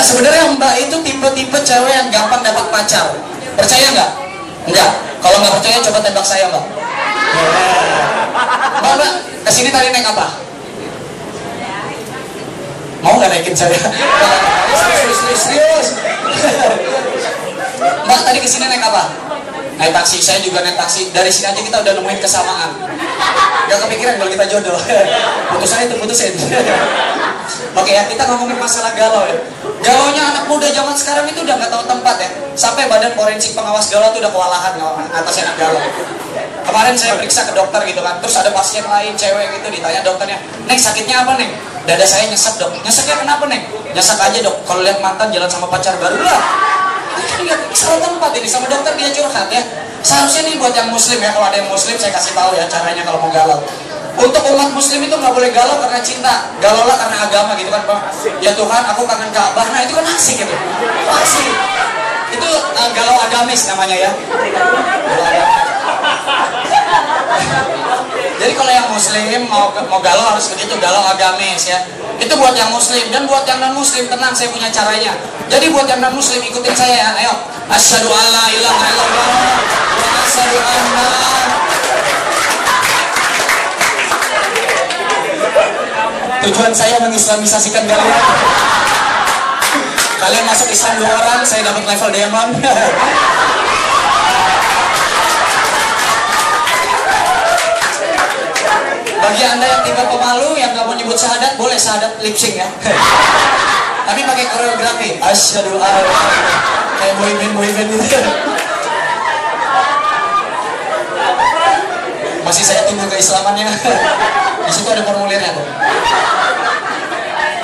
sebenarnya Mbak itu tipe-tipe cewek yang gampang dapat pacar. Percaya nggak? Enggak. Kalau nggak percaya coba tembak saya Mbak. Mbak, kesini tadi naik apa? Mau nggak naikin saya? Serius. Mbak tadi kesini naik apa? Naik taksi, saya juga naik taksi. Dari sini aja kita udah nemuin kesamaan. Gak kepikiran kalau kita jodoh. Putusin. Oke ya, kita ngomongin masalah galau ya. Galaunya anak muda zaman sekarang itu udah gak tahu tempat ya. Sampai badan forensik pengawas galau tuh udah kewalahan atas anak galau. Kemarin saya periksa ke dokter gitu kan. Terus ada pasien lain, cewek gitu, ditanya dokternya, "Neng, sakitnya apa Neng?" "Dada saya nyesek Dok." "Nyeseknya kenapa Neng?" "Nyesek aja Dok, kalau lihat mantan jalan sama pacar baru lah." Ini salah tempat ini, sama dokter dia curhat ya. Seharusnya nih buat yang muslim ya, kalau ada yang muslim saya kasih tahu ya caranya kalau mau galau. Untuk umat muslim itu nggak boleh galau karena cinta, galaulah karena agama gitu kan Bang. "Ya Tuhan, aku kangen Ka'bah." Nah itu kan asik gitu, asik. Itu galau agamis namanya ya. Jadi kalau yang muslim mau galau harus begitu, galau agamis ya. Itu buat yang muslim, dan buat yang non muslim tenang, saya punya caranya. Jadi buat yang non muslim ikutin saya ya, ayo. Asyhadu alla ilaha illallah wa asyhadu anna. Tujuan saya mengislamisasikan kalian. Kalian masuk Islam 2 orang, saya dapat level diamond. Bagi anda yang tipe pemalu, yang nggak mau nyebut syahadat, boleh syahadat lip sync ya. Tapi pakai koreografi. Asyhadu alla, kayak boyband gitu. Masih saya tunggu keislamannya. Di situ ada formulirnya tuh.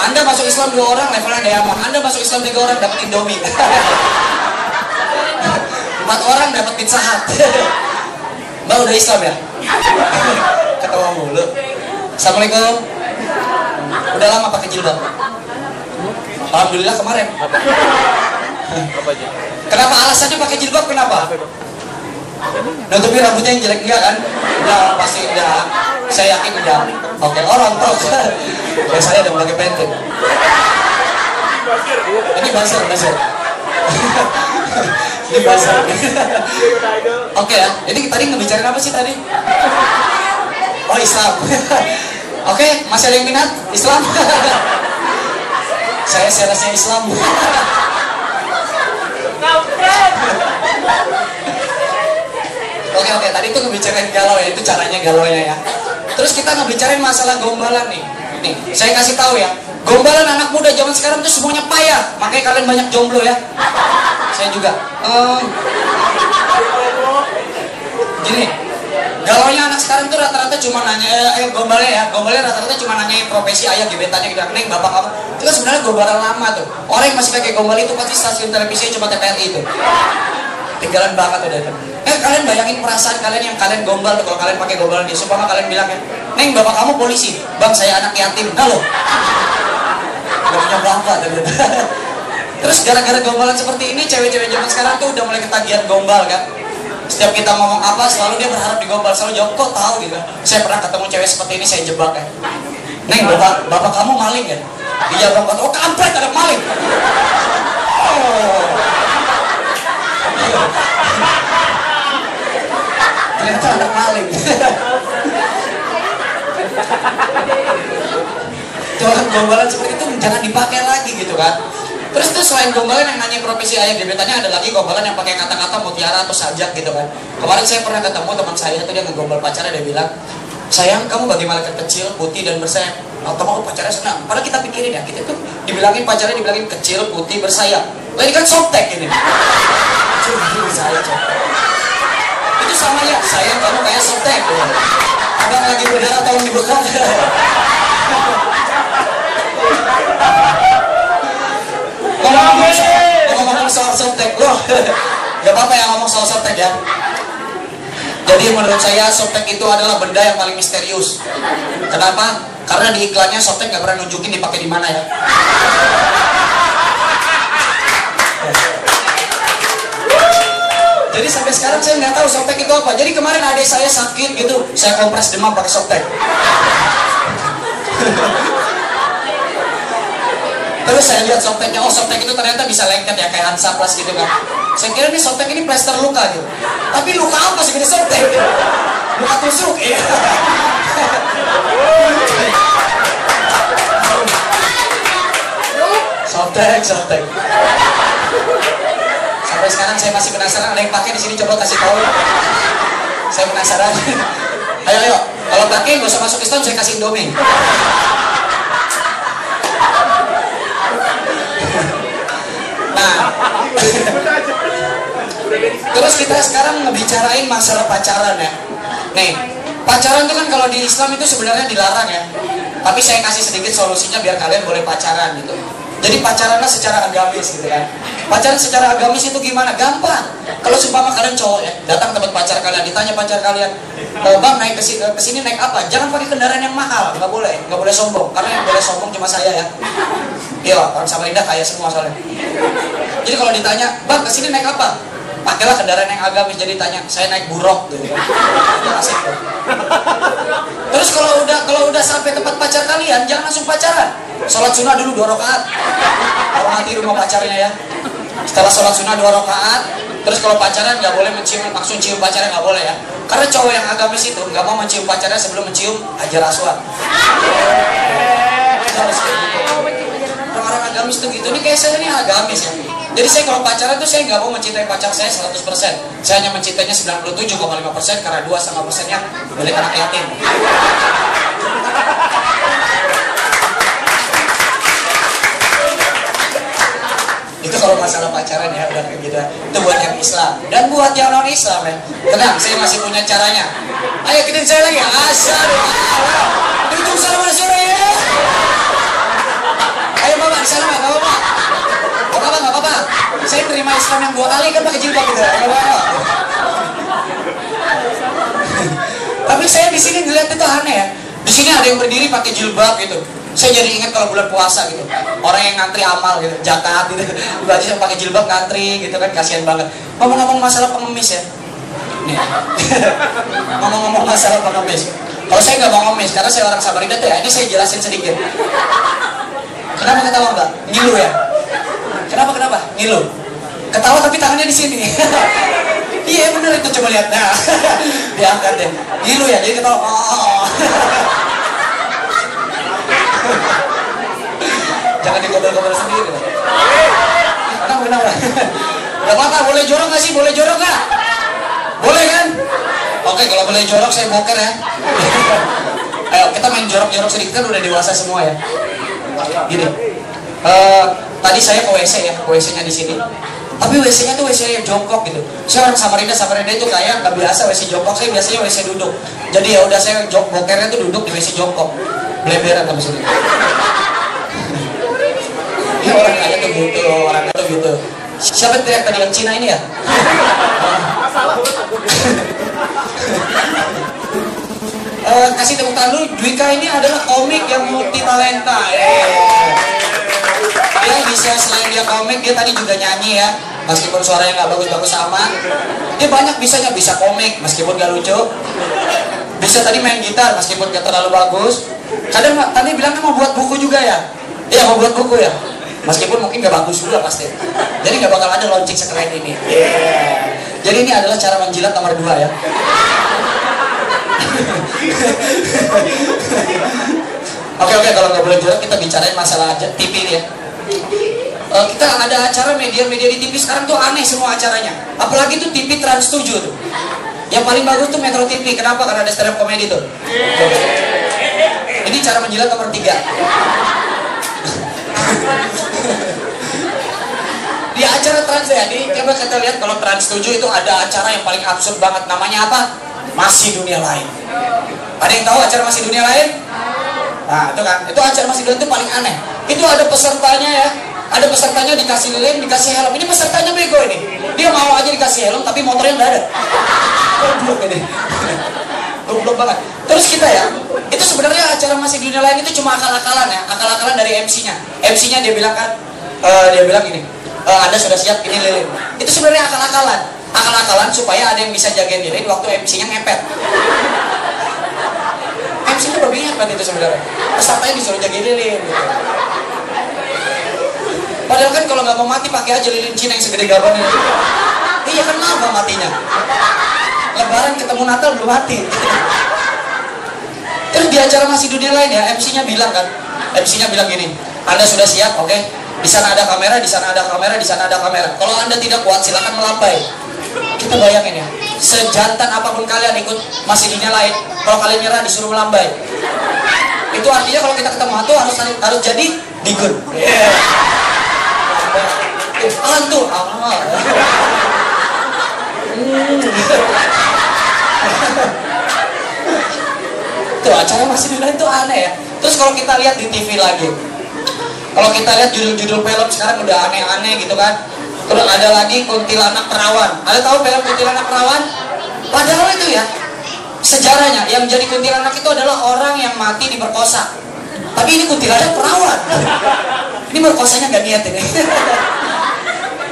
Anda masuk Islam 2 orang, levelnya diamond. Anda masuk Islam 3 orang, dapat Indomie. 4 orang dapat Pizza Hut. Mbak udah Islam ya? Ketawa mulu. Assalamualaikum. Udah lama pakai jilbab? Alhamdulillah kemarin. Kenapa alasannya pakai jilbab? Kenapa? Nutupi rambutnya yang jelek enggak kan? Udah pasti udah. Saya yakin udah. Oke, orang tahu. Ya saya udah pakai pentin. Ini buzzer. Ini buzzer. Oke ya. Jadi tadi ngebicarain apa sih tadi? Oh Islam. Oke, masih ada yang minat Islam? Saya serasnya Islam. Oke, tadi itu ngebicarain galau ya, itu caranya galaunya ya. Terus kita ngebicarain masalah gombalan nih. Nih, saya kasih tahu ya. Gombalan anak muda zaman sekarang tuh semuanya payah. Makanya kalian banyak jomblo ya. Saya juga. Gini. Galaunya anak sekarang tuh rata-rata cuma nanya, gombalnya rata-rata cuma nanyain profesi ayah, gebetannya gitu. "Neng, bapak kamu." Itu kan sebenarnya gombalan lama tuh. Orang yang masih pakai gombal itu pasti stasiun televisi cuma TVRI itu. Tinggalan banget udah itu. Kalian bayangin perasaan kalian yang kalian gombal tuh, kalau kalian pakai gombalan dia. Supaya kalian bilang ya, "Neng, bapak kamu polisi." "Bang, saya anak yatim." Nah loh, gak punya bapak. Terus gara-gara gombalan seperti ini, cewek-cewek zaman sekarang tuh udah mulai ketagihan gombal kan. Setiap kita ngomong apa, selalu dia berharap digombal. Selalu jawab, "Kok tahu?" gitu. Saya pernah ketemu cewek seperti ini, saya jebak ya. "Neng, bapak kamu maling ya?" Dia bilang, "Oh kampret, ada maling." Oh. Ternyata ada maling. Jangan gombalan seperti itu jangan dipakai lagi gitu kan. Terus tuh selain gombalan yang nanya profesi ayah gebetannya, ada lagi gombalan yang pakai kata-kata mutiara atau sajak gitu kan. Kemarin saya pernah ketemu teman saya tuh, dia ngegombal pacarnya, dia bilang, "Sayang, kamu bagi malaikat kecil, putih dan bersayap." Atau pacarnya senang. Padahal kita pikirin ya, kita tuh dibilangin pacarnya, dibilangin kecil, putih, bersayap. Lah ini kan softtek ini. Itu sama ya, sayang kamu kayak softtek. Abang lagi berdarah, tolong dibuka. Ngomong soal softtek loh. Gak apa-apa ya ngomong soal softtek ya. Jadi menurut saya softtek itu adalah benda yang paling misterius. Kenapa? Karena di iklannya softtek gak pernah nunjukin dipakai di mana ya. Jadi sampai sekarang saya nggak tahu softtek itu apa. Jadi kemarin adik saya sakit gitu, saya kompres demam pakai softtek. Terus saya lihat softteknya, oh softtek itu ternyata bisa lengket ya, kayak Hansaplast gitu kan. Saya kira nih softtek ini plester luka gitu. Tapi luka apa sih gede softtek? Luka tusuk ya. Softtek. Sampai sekarang saya masih penasaran, ada yang pakai di sini, coba kasih tahu. Saya penasaran. Ayo, kalau pakai nggak usah masuk Islam, saya kasih Indomie. Nah, terus kita sekarang ngebicarain masalah pacaran ya. Nih, pacaran itu kan kalau di Islam itu sebenarnya dilarang ya. Tapi saya kasih sedikit solusinya biar kalian boleh pacaran gitu. Jadi pacaranlah secara agamis gitu kan. Pacaran secara agamis itu gimana? Gampang. Kalau seumpama kalian cowok ya, datang tempat pacar kalian, ditanya pacar kalian, bang naik ke sini naik apa? Jangan pakai kendaraan yang mahal, nggak boleh sombong. Karena yang boleh sombong cuma saya ya. Iya, orang Samarinda kaya semua soalnya. Jadi kalau ditanya, bang kesini naik apa? Pakailah kendaraan yang agamis. Jadi tanya, saya naik buruk gitu kan. Asik tuh. Terus kalau udah sampai tempat pacar kalian, jangan langsung pacaran. Sholat sunnah dulu 2 rakaat. Hormati rumah pacarnya ya. Setelah sholat sunnah 2 rakaat, terus kalau pacaran nggak boleh langsung cium pacarnya, nggak boleh ya. Karena cowok yang agamis itu nggak mau mencium pacarnya sebelum mencium hajar aswad. Harus kayak gitu. Orang-orang agamis tuh gitu. Ini kayak saya ini agamis ya. Jadi saya kalau pacaran tuh saya nggak mau mencintai pacar saya 100%. Saya hanya mencintainya 97,5% karena 2,5%-nya milik anak yatim. Itu kalau masalah pacaran ya udah kayak gitu. Itu buat yang Islam dan buat yang non Islam ya. Tenang, saya masih punya caranya. Ayo ikutin saya lagi. Asyhadu. Tutup salam sore ya. Ayo mama di sana nggak apa-apa. Nggak apa-apa. Saya terima Islam yang 2 kali kan pakai jilbab gitu. Nggak apa-apa. Tapi saya di sini ngeliat itu aneh ya. Di sini ada yang berdiri pakai jilbab gitu. Saya jadi ingat kalau bulan puasa gitu. Orang yang ngantri amal gitu, zakat gitu. Baju yang pakai jilbab ngantri gitu kan, kasihan banget. Ngomong-ngomong masalah pengemis ya. Nih. Ngomong-ngomong masalah pengemis. Kalau saya nggak mau ngemis karena saya orang Samarinda tuh ya. Ini saya jelasin sedikit. Kenapa ketawa Mbak? Ngilu ya? Kenapa? Ngilu. Ketawa tapi tangannya di sini. Iya bener itu, coba lihat. Nah, diangkat deh. Ngilu ya, jadi ketawa. Oh. Jangan digobel-gobel sendiri. Kenapa? Gak apa-apa, boleh jorok gak sih? Boleh jorok gak? Boleh kan? Oke, kalau boleh jorok saya boker ya. Ayo, kita main jorok-jorok sedikit, kan udah dewasa semua ya. Gini, tadi saya ke WC ya, ke WC-nya di sini. Tapi WC-nya tuh WC jongkok gitu. Saya orang Samarinda itu kayak nggak biasa WC jongkok. Saya biasanya WC duduk. Jadi ya udah saya bokernya tuh duduk di WC jongkok. Bleberan sama sini. Ya orang kaya tuh gitu. Siapa teriak tadi, yang Cina ini ya? Kasih tepuk tangan dulu. Dwika ini adalah komik yang multi talenta. Dia bisa, selain dia komik, dia tadi juga nyanyi ya. Meskipun suaranya nggak bagus-bagus amat, dia banyak bisanya. Bisa komik meskipun nggak lucu. Bisa tadi main gitar meskipun nggak terlalu bagus. Kadang tadi bilangnya mau buat buku juga ya. Iya mau buat buku ya. Meskipun mungkin nggak bagus juga pasti. Jadi nggak bakal ada launching sekeren ini. Jadi ini adalah cara menjilat nomor 2 ya. Oke, kalau nggak boleh jorok kita bicarain masalah TV nih ya. Kita ada acara media-media di TV sekarang tuh aneh semua acaranya. Apalagi tuh TV Trans 7 tuh. Yang paling bagus tuh Metro TV. Kenapa? Karena ada stand up comedy tuh. Ini cara menjilat nomor 3. Di acara Trans ya, coba kita lihat kalau Trans 7 itu ada acara yang paling absurd banget. Namanya apa? Masih Dunia Lain. Ada yang tahu acara Masih Dunia Lain? Nah itu kan, itu acara Masih Dunia itu paling aneh. Itu ada pesertanya ya. Ada pesertanya dikasih lilin, dikasih helm. Ini pesertanya bego ini. Dia mau aja dikasih helm tapi motornya nggak ada. Goblok ini. Goblok banget. Terus kita ya, itu sebenarnya acara Masih Dunia Lain itu cuma akal-akalan ya. Akal-akalan dari MC-nya. MC-nya dia bilang kan, dia bilang gini, Anda sudah siap, ini lilin. Itu sebenarnya akal-akalan. Akal-akalan supaya ada yang bisa jagain lilin waktu MC-nya ngepet. MC-nya babi ngepet itu sebenarnya. Pesertanya disuruh jagain lilin gitu. Padahal kan kalau nggak mau mati pakai aja lilin Cina yang segede gaban ini. Iya kan lama matinya. Lebaran ketemu Natal belum mati. Terus di acara Masih Dunia lain ya, MC-nya bilang kan, MC-nya bilang gini, Anda sudah siap, oke? Di sana ada kamera, di sana ada kamera, di sana ada kamera. Kalau Anda tidak kuat, silakan melambai. Kita bayangin ya, sejantan apapun kalian ikut Masih Dunia lain, kalau kalian nyerah disuruh melambai. Itu artinya kalau kita ketemu hantu harus jadi digun. Hantu, Tuh acara Masih Dunia itu aneh ya. Terus kalau kita lihat di TV lagi, kalau kita lihat judul-judul film sekarang udah aneh-aneh gitu kan. Terus ada lagi Kuntilanak Perawan. Ada tahu film Kuntilanak Perawan? Padahal itu ya, sejarahnya yang jadi kuntilanak itu adalah orang yang mati diperkosa. Tapi ini kuntilanak perawan. Ini merkosanya nggak niat ini.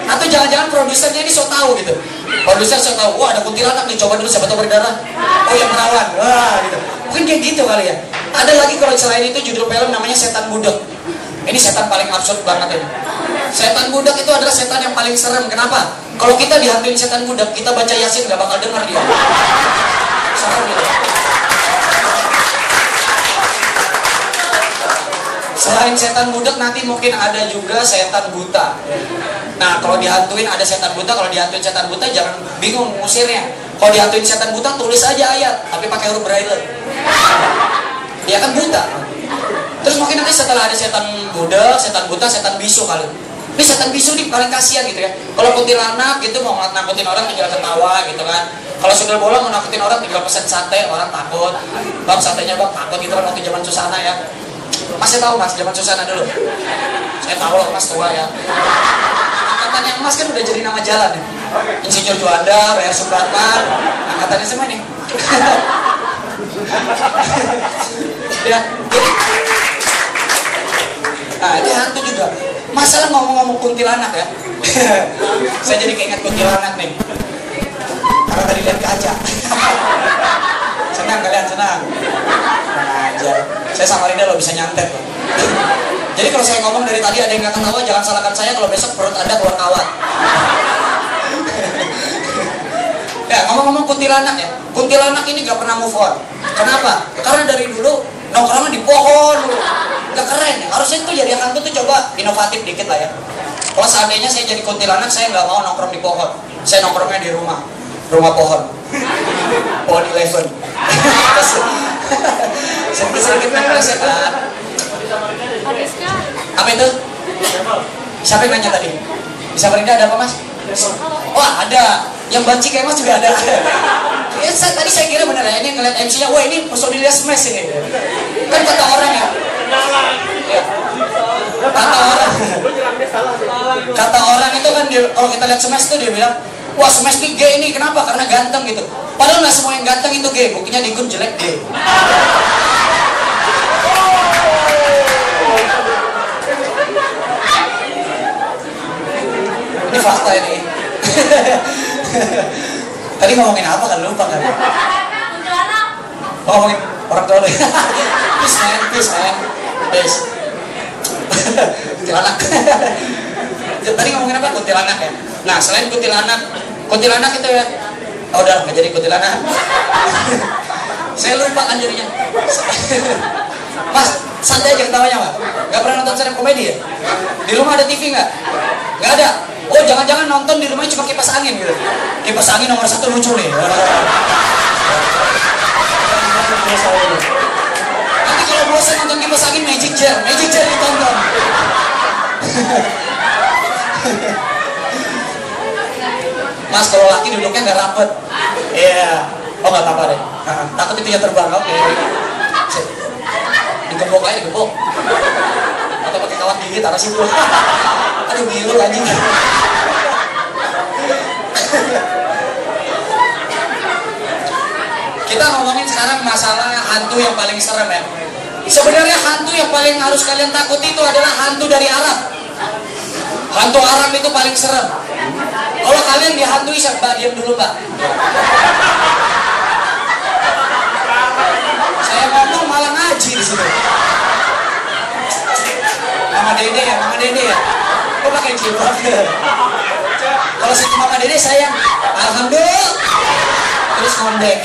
Atau jangan-jangan produsernya ini so tahu gitu. Produser so tahu, wah ada kuntilanak nih, coba dulu siapa tahu berdarah. Oh yang perawan, wah gitu. Mungkin kayak gitu kali ya. Ada lagi kalau selain itu judul film namanya Setan Budak. Ini setan paling absurd banget ini. Setan budak itu adalah setan yang paling serem. Kenapa? Kalau kita dihantuin setan budak, kita baca Yasin nggak bakal dengar dia. Serem gitu. Selain setan budak, nanti mungkin ada juga setan buta. Nah, kalau dihantuin ada setan buta, kalau dihantuin setan buta jangan bingung ngusirnya. Kalau dihantuin setan buta, tulis aja ayat, tapi pakai huruf braille. Dia kan buta. Terus mungkin nanti setelah ada setan budak, setan buta, setan bisu kali. Ini setan bisu nih paling kasihan gitu ya. Kalau kuntilanak gitu mau nakutin orang tinggal ketawa gitu kan. Kalau sundel bolong mau nakutin orang tinggal pesen sate, orang takut. Bang satenya bang takut gitu kan waktu zaman Susana ya. Mas saya tahu mas zaman Susana dulu. Saya tahu loh mas tua ya. Angkatan yang mas kan udah jadi nama jalan ya. Insinyur Juanda, W.R. Supratman, angkatannya semua nih. Ya, nah ini hantu juga. Masalah ngomong-ngomong kuntilanak ya. Saya jadi keinget kuntilanak nih. Karena tadi lihat kaca. Senang kalian, senang. Aja. Saya sama Rida lo bisa nyantet loh. Jadi kalau saya ngomong dari tadi ada yang nggak ketawa, jangan salahkan saya kalau besok perut Anda keluar kawat. Ya ngomong-ngomong kuntilanak ya. Kuntilanak ini gak pernah move on. Kenapa? Karena dari dulu nongkrongnya di pohon. Gak keren ya. Harusnya tuh jadi hantu tuh coba inovatif dikit lah ya. Kalau seandainya saya jadi kuntilanak, saya nggak mau nongkrong di pohon. Saya nongkrongnya di rumah pohon. Pohon 11. Sedikit-sedikit meleset kan. Apa itu? Siapa yang nanya tadi? Bisa Samarinda ada apa mas? Oh ada. Yang banci kayak mas juga ada. Ya, tadi saya kira bener ya, ini ngeliat MC-nya, wah ini personilnya smash ini. Kan kata orang ya. Kata orang itu kan kalau kita lihat smash itu dia bilang, wah smash ini gay ini, kenapa? Karena ganteng gitu. Padahal nggak semua yang ganteng itu gay, buktinya Digun jelek gay. Ini fakta ini. Tadi ngomongin apa kan lupa kan? Oh, ngomongin orang tua lu. Peace man. Kuntilanak. Tadi ngomongin apa? Kuntilanak ya. Nah, selain kuntilanak itu ya. Oh, udah nggak jadi kuntilanak. Saya lupa kan jadinya. Mas, santai aja ketawanya mas. Gak pernah nonton stand up komedi ya? Di rumah ada TV nggak? Nggak ada. Oh, jangan-jangan nonton di rumahnya cuma kipas angin gitu. Kipas angin nomor 1 lucu nih. Nanti kalau bosan nonton kipas angin, Magic Chair ditonton. Mas, kalau laki duduknya nggak rapet. Iya. Oh, nggak apa-apa deh. Takut itu ya terbang. Oke. Digembok aja, digembok. Atau pakai kawat gigi taruh situ. Aduh, ngilu anjing. Kita ngomongin sekarang masalah hantu yang paling serem ya. Sebenarnya hantu yang paling harus kalian takuti itu adalah hantu dari Arab. Hantu Arab itu paling serem. Kalau kalian dihantui, mbak diam dulu mbak. Saya ngomong malah ngaji di situ. Mama Dede ya. Kok pakai jilbab? Kalau saya cuma Dede sayang, alhamdulillah. Terus ngondek.